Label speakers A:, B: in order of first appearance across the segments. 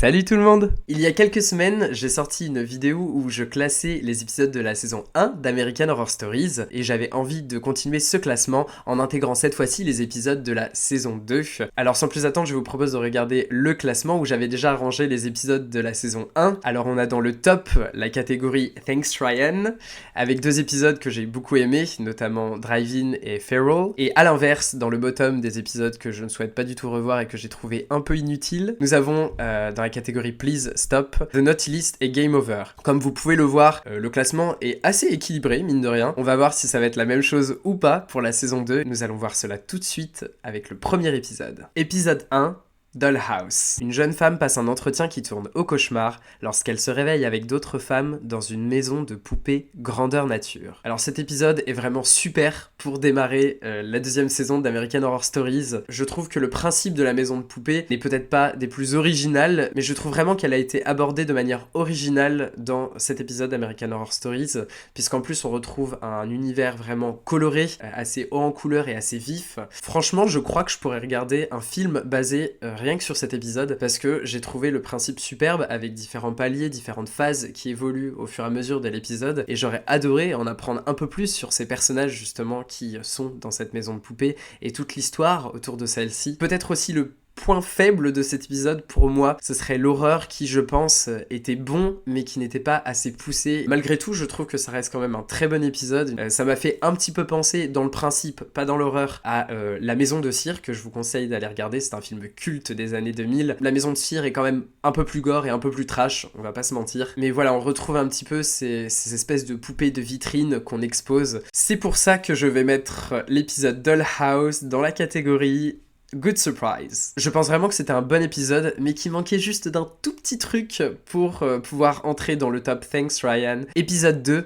A: Salut tout le monde! Il y a quelques semaines, j'ai sorti une vidéo où je classais les épisodes de la saison 1 d'American Horror Stories et j'avais envie de continuer ce classement en intégrant cette fois-ci les épisodes de la saison 2. Alors sans plus attendre, je vous propose de regarder le classement où j'avais déjà rangé les épisodes de la saison 1. Alors on a dans le top la catégorie Thanks Ryan avec deux épisodes que j'ai beaucoup aimés, notamment Drive-In et Feral. Et à l'inverse, dans le bottom des épisodes que je ne souhaite pas du tout revoir et que j'ai trouvé un peu inutiles, nous avons dans la catégorie Please Stop, The Naughty List et Game Over. Comme vous pouvez le voir, le classement est assez équilibré, mine de rien. On va voir si ça va être la même chose ou pas pour la saison 2. Nous allons voir cela tout de suite avec le premier épisode. Épisode 1. Dollhouse. Une jeune femme passe un entretien qui tourne au cauchemar lorsqu'elle se réveille avec d'autres femmes dans une maison de poupées grandeur nature. Alors cet épisode est vraiment super pour démarrer la deuxième saison d'American Horror Stories. Je trouve que le principe de la maison de poupées n'est peut-être pas des plus originales, mais je trouve vraiment qu'elle a été abordée de manière originale dans cet épisode d'American Horror Stories, puisqu'en plus on retrouve un univers vraiment coloré, assez haut en couleurs et assez vif. Franchement, je crois que je pourrais regarder un film basé rien que sur cet épisode, parce que j'ai trouvé le principe superbe avec différents paliers, différentes phases qui évoluent au fur et à mesure de l'épisode, et j'aurais adoré en apprendre un peu plus sur ces personnages justement qui sont dans cette maison de poupées et toute l'histoire autour de celle-ci. Peut-être aussi le point faible de cet épisode pour moi, ce serait l'horreur qui, je pense, était bon mais qui n'était pas assez poussé. Malgré tout, je trouve que ça reste quand même un très bon épisode. Ça m'a fait un petit peu penser dans le principe, pas dans l'horreur, à La Maison de Cire, que je vous conseille d'aller regarder. C'est un film culte des années 2000. La Maison de Cire est quand même un peu plus gore et un peu plus trash, on va pas se mentir. Mais voilà, on retrouve un petit peu ces espèces de poupées de vitrine qu'on expose. C'est pour ça que je vais mettre l'épisode Dollhouse dans la catégorie Good Surprise. Je pense vraiment que c'était un bon épisode, mais qui manquait juste d'un tout petit truc pour pouvoir entrer dans le top Thanks Ryan. Épisode 2,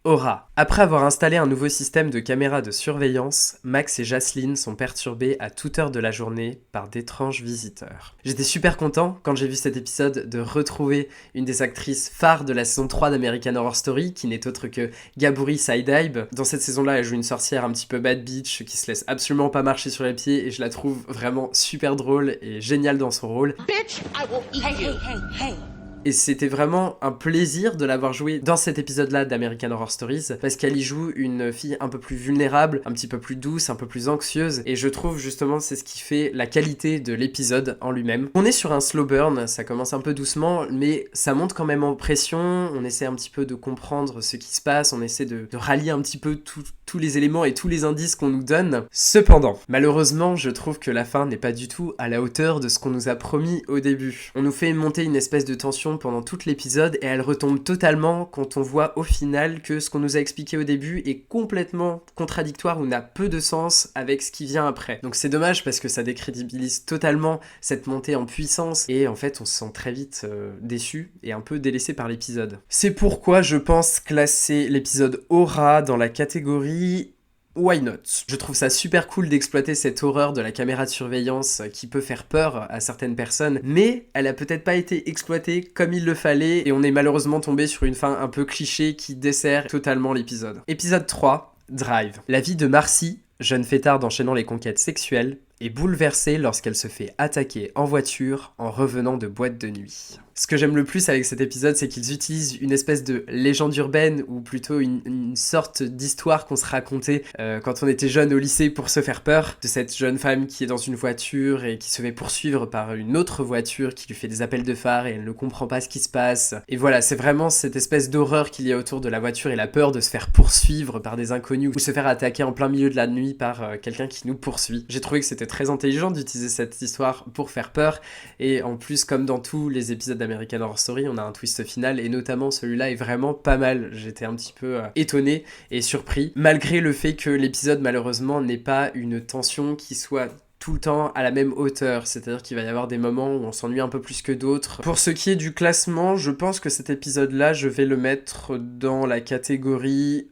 A: Aura. Après avoir installé un nouveau système de caméras de surveillance, Max et Jasleen sont perturbés à toute heure de la journée par d'étranges visiteurs. J'étais super content quand j'ai vu cet épisode de retrouver une des actrices phares de la saison 3 d'American Horror Story, qui n'est autre que Gaburi Sidibe. Dans cette saison-là, elle joue une sorcière un petit peu bad bitch qui se laisse absolument pas marcher sur les pieds et je la trouve vraiment super drôle et géniale dans son rôle.
B: Bitch, I will eat you. Hey.
A: Et c'était vraiment un plaisir de l'avoir joué dans cet épisode-là d'American Horror Stories, parce qu'elle y joue une fille un peu plus vulnérable, un petit peu plus douce, un peu plus anxieuse, et je trouve justement c'est ce qui fait la qualité de l'épisode en lui-même. On est sur un slow burn, ça commence un peu doucement, mais ça monte quand même en pression, on essaie un petit peu de comprendre ce qui se passe, on essaie de rallier un petit peu tous les éléments et tous les indices qu'on nous donne. Cependant, malheureusement, je trouve que la fin n'est pas du tout à la hauteur de ce qu'on nous a promis au début. On nous fait monter une espèce de tension pendant tout l'épisode et elle retombe totalement quand on voit au final que ce qu'on nous a expliqué au début est complètement contradictoire ou n'a peu de sens avec ce qui vient après. Donc c'est dommage parce que ça décrédibilise totalement cette montée en puissance et en fait on se sent très vite déçu et un peu délaissé par l'épisode. C'est pourquoi je pense classer l'épisode Aura dans la catégorie Why not? Je trouve ça super cool d'exploiter cette horreur de la caméra de surveillance qui peut faire peur à certaines personnes, mais elle a peut-être pas été exploitée comme il le fallait et on est malheureusement tombé sur une fin un peu cliché qui dessert totalement l'épisode. Épisode 3, Drive. La vie de Marcy, jeune fêtarde enchaînant les conquêtes sexuelles, est bouleversée lorsqu'elle se fait attaquer en voiture en revenant de boîte de nuit. Ce que j'aime le plus avec cet épisode, c'est qu'ils utilisent une espèce de légende urbaine, ou plutôt une sorte d'histoire qu'on se racontait quand on était jeune au lycée pour se faire peur, de cette jeune femme qui est dans une voiture et qui se fait poursuivre par une autre voiture qui lui fait des appels de phare et elle ne comprend pas ce qui se passe. Et voilà, c'est vraiment cette espèce d'horreur qu'il y a autour de la voiture et la peur de se faire poursuivre par des inconnus ou se faire attaquer en plein milieu de la nuit par quelqu'un qui nous poursuit. J'ai trouvé que c'était très intelligent d'utiliser cette histoire pour faire peur et en plus, comme dans tous les épisodes d'American Horror Story, on a un twist final et notamment celui-là est vraiment pas mal. J'étais un petit peu étonné et surpris, malgré le fait que l'épisode malheureusement n'ait pas une tension qui soit tout le temps à la même hauteur, c'est-à-dire qu'il va y avoir des moments où on s'ennuie un peu plus que d'autres. Pour ce qui est du classement, je pense que cet épisode-là, je vais le mettre dans la catégorie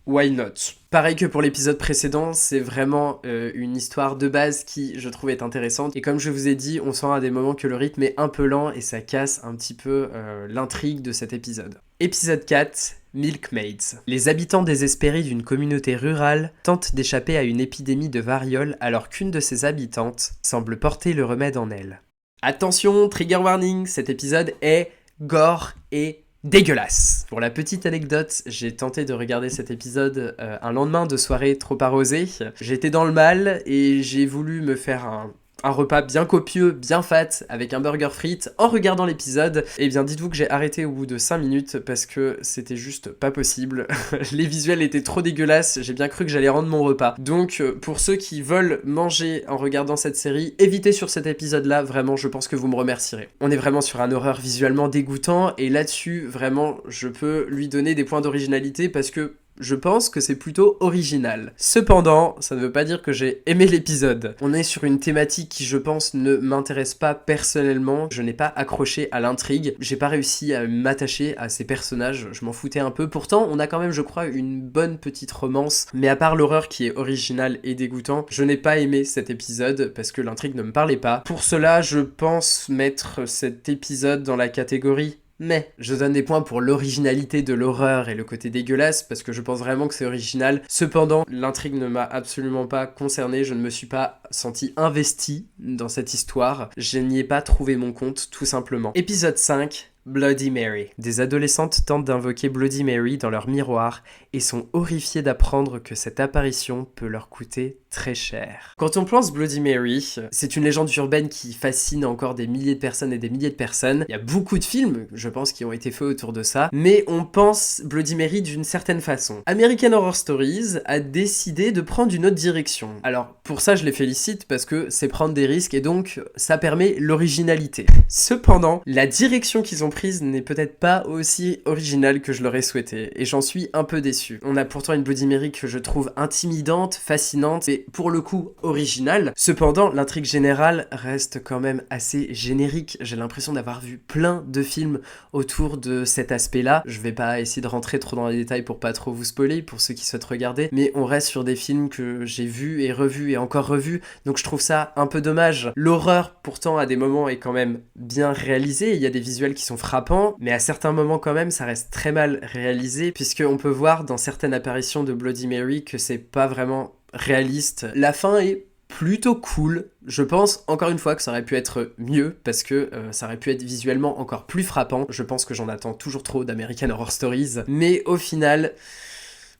A: Why not? Pareil que pour l'épisode précédent, c'est vraiment une histoire de base qui, je trouve, est intéressante. Et comme je vous ai dit, on sent à des moments que le rythme est un peu lent et ça casse un petit peu l'intrigue de cet épisode. Épisode 4, Milkmaids. Les habitants désespérés d'une communauté rurale tentent d'échapper à une épidémie de variole alors qu'une de ses habitantes semble porter le remède en elle. Attention, trigger warning, cet épisode est gore et dégueulasse. Pour la petite anecdote, j'ai tenté de regarder cet épisode un lendemain de soirée trop arrosée. J'étais dans le mal et j'ai voulu me faire un repas bien copieux, bien fat, avec un burger frites en regardant l'épisode. Et bien dites-vous que j'ai arrêté au bout de 5 minutes parce que c'était juste pas possible. Les visuels étaient trop dégueulasses, j'ai bien cru que j'allais rendre mon repas. Donc pour ceux qui veulent manger en regardant cette série, évitez sur cet épisode-là, vraiment je pense que vous me remercierez. On est vraiment sur un horreur visuellement dégoûtant et là-dessus vraiment je peux lui donner des points d'originalité parce que je pense que c'est plutôt original. Cependant, ça ne veut pas dire que j'ai aimé l'épisode. On est sur une thématique qui, je pense, ne m'intéresse pas personnellement. Je n'ai pas accroché à l'intrigue. J'ai pas réussi à m'attacher à ces personnages. Je m'en foutais un peu. Pourtant, on a quand même, je crois, une bonne petite romance. Mais à part l'horreur qui est originale et dégoûtant, je n'ai pas aimé cet épisode parce que l'intrigue ne me parlait pas. Pour cela, je pense mettre cet épisode dans la catégorie mais je donne des points pour l'originalité de l'horreur et le côté dégueulasse parce que je pense vraiment que c'est original. Cependant, l'intrigue ne m'a absolument pas concerné, je ne me suis pas senti investi dans cette histoire. Je n'y ai pas trouvé mon compte, tout simplement. Épisode 5, Bloody Mary. Des adolescentes tentent d'invoquer Bloody Mary dans leur miroir et sont horrifiées d'apprendre que cette apparition peut leur coûter très cher. Quand on pense Bloody Mary, c'est une légende urbaine qui fascine encore des milliers de personnes et des milliers de personnes. Il y a beaucoup de films, je pense, qui ont été faits autour de ça, mais on pense Bloody Mary d'une certaine façon. American Horror Stories a décidé de prendre une autre direction. Alors, pour ça, je les félicite parce que c'est prendre des risques et donc ça permet l'originalité. Cependant, la direction qu'ils ont prise n'est peut-être pas aussi originale que je l'aurais souhaité et j'en suis un peu déçu. On a pourtant une Bloody Mary que je trouve intimidante, fascinante et pour le coup originale. Cependant, l'intrigue générale reste quand même assez générique. J'ai l'impression d'avoir vu plein de films autour de cet aspect-là. Je vais pas essayer de rentrer trop dans les détails pour pas trop vous spoiler pour ceux qui souhaitent regarder, mais on reste sur des films que j'ai vus et revus et encore revus, donc je trouve ça un peu dommage. L'horreur, pourtant, à des moments est quand même bien réalisée. Il y a des visuels qui sont frappants, mais à certains moments quand même, ça reste très mal réalisé, puisqu'on peut voir dans certaines apparitions de Bloody Mary que c'est pas vraiment réaliste. La fin est plutôt cool. Je pense encore une fois que ça aurait pu être mieux parce que ça aurait pu être visuellement encore plus frappant. Je pense que j'en attends toujours trop d'American Horror Stories, mais au final,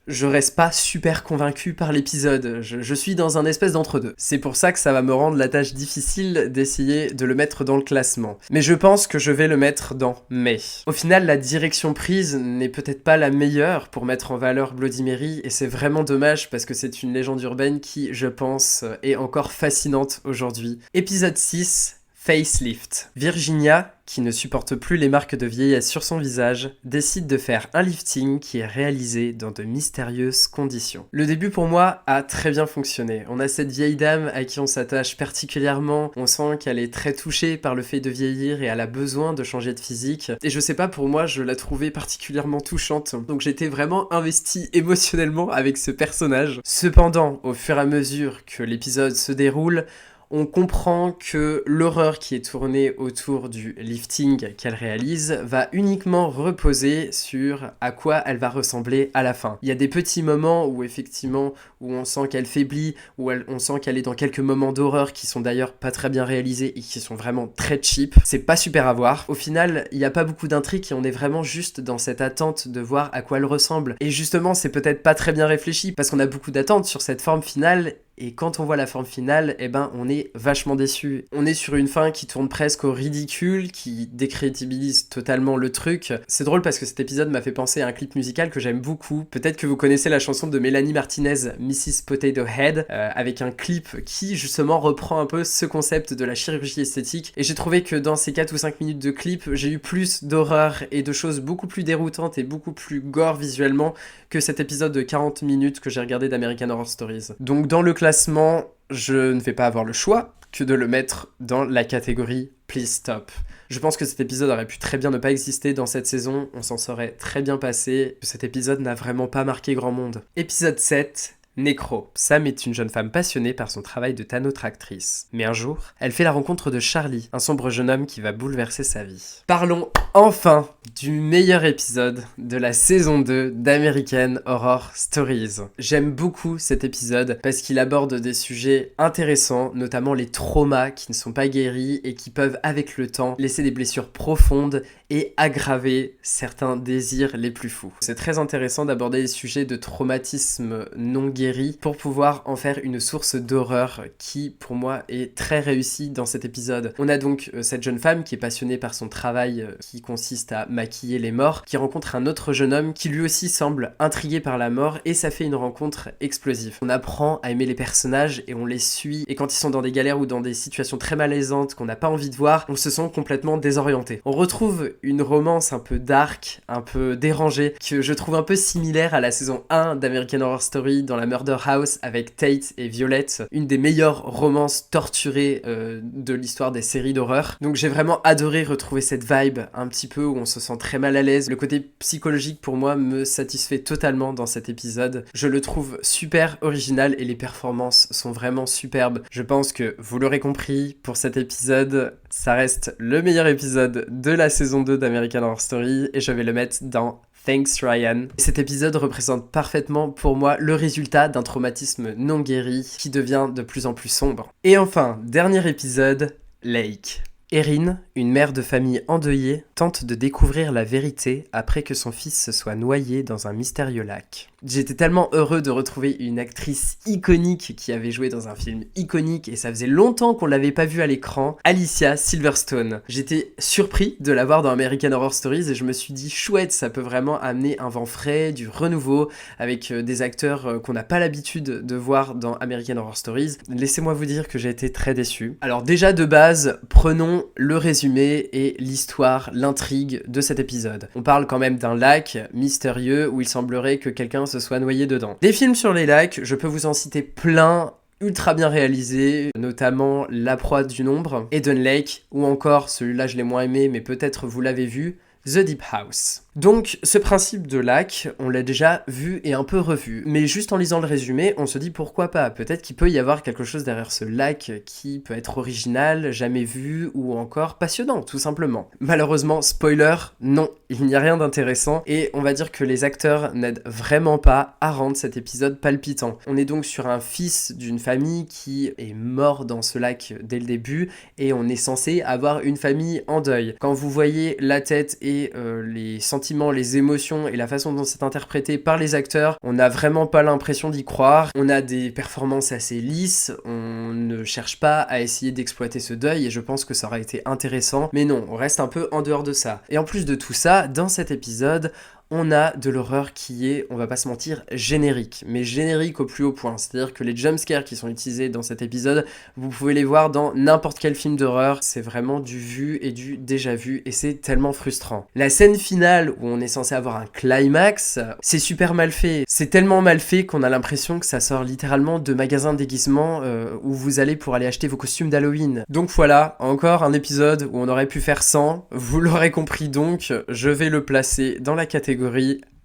A: je reste pas super convaincu par l'épisode, je suis dans un espèce d'entre-deux. C'est pour ça que ça va me rendre la tâche difficile d'essayer de le mettre dans le classement. Mais je pense que je vais le mettre dans mais. Au final, la direction prise n'est peut-être pas la meilleure pour mettre en valeur Bloody Mary, et c'est vraiment dommage parce que c'est une légende urbaine qui, je pense, est encore fascinante aujourd'hui. Épisode 6, Facelift. Virginia, qui ne supporte plus les marques de vieillesse sur son visage, décide de faire un lifting qui est réalisé dans de mystérieuses conditions. Le début pour moi a très bien fonctionné. On a cette vieille dame à qui on s'attache particulièrement, on sent qu'elle est très touchée par le fait de vieillir et elle a besoin de changer de physique. Et je sais pas, pour moi, je la trouvais particulièrement touchante. Donc j'étais vraiment investi émotionnellement avec ce personnage. Cependant, au fur et à mesure que l'épisode se déroule, on comprend que l'horreur qui est tournée autour du lifting qu'elle réalise va uniquement reposer sur à quoi elle va ressembler à la fin. Il y a des petits moments où effectivement, où on sent qu'elle faiblit, où on sent qu'elle est dans quelques moments d'horreur qui sont d'ailleurs pas très bien réalisés et qui sont vraiment très cheap. C'est pas super à voir. Au final, il n'y a pas beaucoup d'intrigue et on est vraiment juste dans cette attente de voir à quoi elle ressemble. Et justement, c'est peut-être pas très bien réfléchi parce qu'on a beaucoup d'attentes sur cette forme finale. Et quand on voit la forme finale, eh ben on est vachement déçu. On est sur une fin qui tourne presque au ridicule, qui décrédibilise totalement le truc. C'est drôle parce que cet épisode m'a fait penser à un clip musical que j'aime beaucoup. Peut-être que vous connaissez la chanson de Mélanie Martinez, Mrs. Potato Head, avec un clip qui justement reprend un peu ce concept de la chirurgie esthétique. Et j'ai trouvé que dans ces 4 ou 5 minutes de clip, j'ai eu plus d'horreur et de choses beaucoup plus déroutantes et beaucoup plus gore visuellement que cet épisode de 40 minutes que j'ai regardé d'American Horror Stories. Donc dans le classement, je ne vais pas avoir le choix que de le mettre dans la catégorie Please Stop. Je pense que cet épisode aurait pu très bien ne pas exister dans cette saison, on s'en serait très bien passé. Cet épisode n'a vraiment pas marqué grand monde. Épisode 7, Nécro. Sam est une jeune femme passionnée par son travail de tanotractrice. Mais un jour, elle fait la rencontre de Charlie, un sombre jeune homme qui va bouleverser sa vie. Parlons enfin du meilleur épisode de la saison 2 d'American Horror Stories. J'aime beaucoup cet épisode parce qu'il aborde des sujets intéressants, notamment les traumas qui ne sont pas guéris et qui peuvent avec le temps laisser des blessures profondes et aggraver certains désirs les plus fous. C'est très intéressant d'aborder les sujets de traumatisme non guéri pour pouvoir en faire une source d'horreur qui, pour moi, est très réussie dans cet épisode. On a donc cette jeune femme qui est passionnée par son travail qui consiste à maquiller les morts, qui rencontre un autre jeune homme qui lui aussi semble intrigué par la mort et ça fait une rencontre explosive. On apprend à aimer les personnages et on les suit et quand ils sont dans des galères ou dans des situations très malaisantes qu'on n'a pas envie de voir, on se sent complètement désorienté. On retrouve une romance un peu dark, un peu dérangée, que je trouve un peu similaire à la saison 1 d'American Horror Story dans la Murder House avec Tate et Violette, une des meilleures romances torturées de l'histoire des séries d'horreur. Donc j'ai vraiment adoré retrouver cette vibe un petit peu où on se sent très mal à l'aise. Le côté psychologique pour moi me satisfait totalement dans cet épisode. Je le trouve super original et les performances sont vraiment superbes. Je pense que vous l'aurez compris, pour cet épisode, ça reste le meilleur épisode de la saison 2 d'American Horror Story et je vais le mettre dans Thanks Ryan. Cet épisode représente parfaitement pour moi le résultat d'un traumatisme non guéri qui devient de plus en plus sombre. Et enfin, dernier épisode, Lake. Erin, une mère de famille endeuillée, tente de découvrir la vérité après que son fils se soit noyé dans un mystérieux lac. J'étais tellement heureux de retrouver une actrice iconique qui avait joué dans un film iconique et ça faisait longtemps qu'on l'avait pas vue à l'écran, Alicia Silverstone. J'étais surpris de la voir dans American Horror Stories et je me suis dit chouette, ça peut vraiment amener un vent frais, du renouveau avec des acteurs qu'on n'a pas l'habitude de voir dans American Horror Stories. Laissez-moi vous dire que j'ai été très déçu. Alors déjà de base, prenons le résumé et l'histoire, l'intrigue de cet épisode. On parle quand même d'un lac mystérieux où il semblerait que quelqu'un se soit noyé dedans. Des films sur les lacs, je peux vous en citer plein, ultra bien réalisés, notamment La Proie du Nombre, Eden Lake, ou encore, celui-là je l'ai moins aimé, mais peut-être vous l'avez vu, The Deep House. Donc, ce principe de lac, on l'a déjà vu et un peu revu. Mais juste en lisant le résumé, on se dit pourquoi pas. Peut-être qu'il peut y avoir quelque chose derrière ce lac qui peut être original, jamais vu ou encore passionnant, tout simplement. Malheureusement, spoiler, non, il n'y a rien d'intéressant et on va dire que les acteurs n'aident vraiment pas à rendre cet épisode palpitant. On est donc sur un fils d'une famille qui est mort dans ce lac dès le début et on est censé avoir une famille en deuil. Quand vous voyez la tête et les sentiments, les émotions et la façon dont c'est interprété par les acteurs, on n'a vraiment pas l'impression d'y croire. On a des performances assez lisses, on ne cherche pas à essayer d'exploiter ce deuil et je pense que ça aurait été intéressant, mais non, on reste un peu en dehors de ça. Et en plus de tout ça, dans cet épisode, on a de l'horreur qui est, on va pas se mentir, générique, mais générique au plus haut point. C'est-à-dire que les jumpscares qui sont utilisés dans cet épisode, vous pouvez les voir dans n'importe quel film d'horreur. C'est vraiment du vu et du déjà vu et c'est tellement frustrant. La scène finale où on est censé avoir un climax, c'est super mal fait. C'est tellement mal fait qu'on a l'impression que ça sort littéralement de magasins de déguisement où vous allez pour aller acheter vos costumes d'Halloween. Donc voilà, encore un épisode où on aurait pu faire 100. Vous l'aurez compris donc, je vais le placer dans la catégorie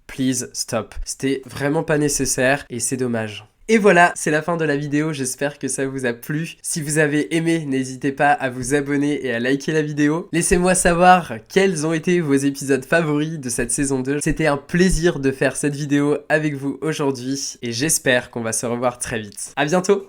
A: Please Stop. C'était vraiment pas nécessaire et c'est dommage. Et voilà, c'est la fin de la vidéo, j'espère que ça vous a plu. Si vous avez aimé, n'hésitez pas à vous abonner et à liker la vidéo. Laissez-moi savoir quels ont été vos épisodes favoris de cette saison 2. C'était un plaisir de faire cette vidéo avec vous aujourd'hui et j'espère qu'on va se revoir très vite. À bientôt!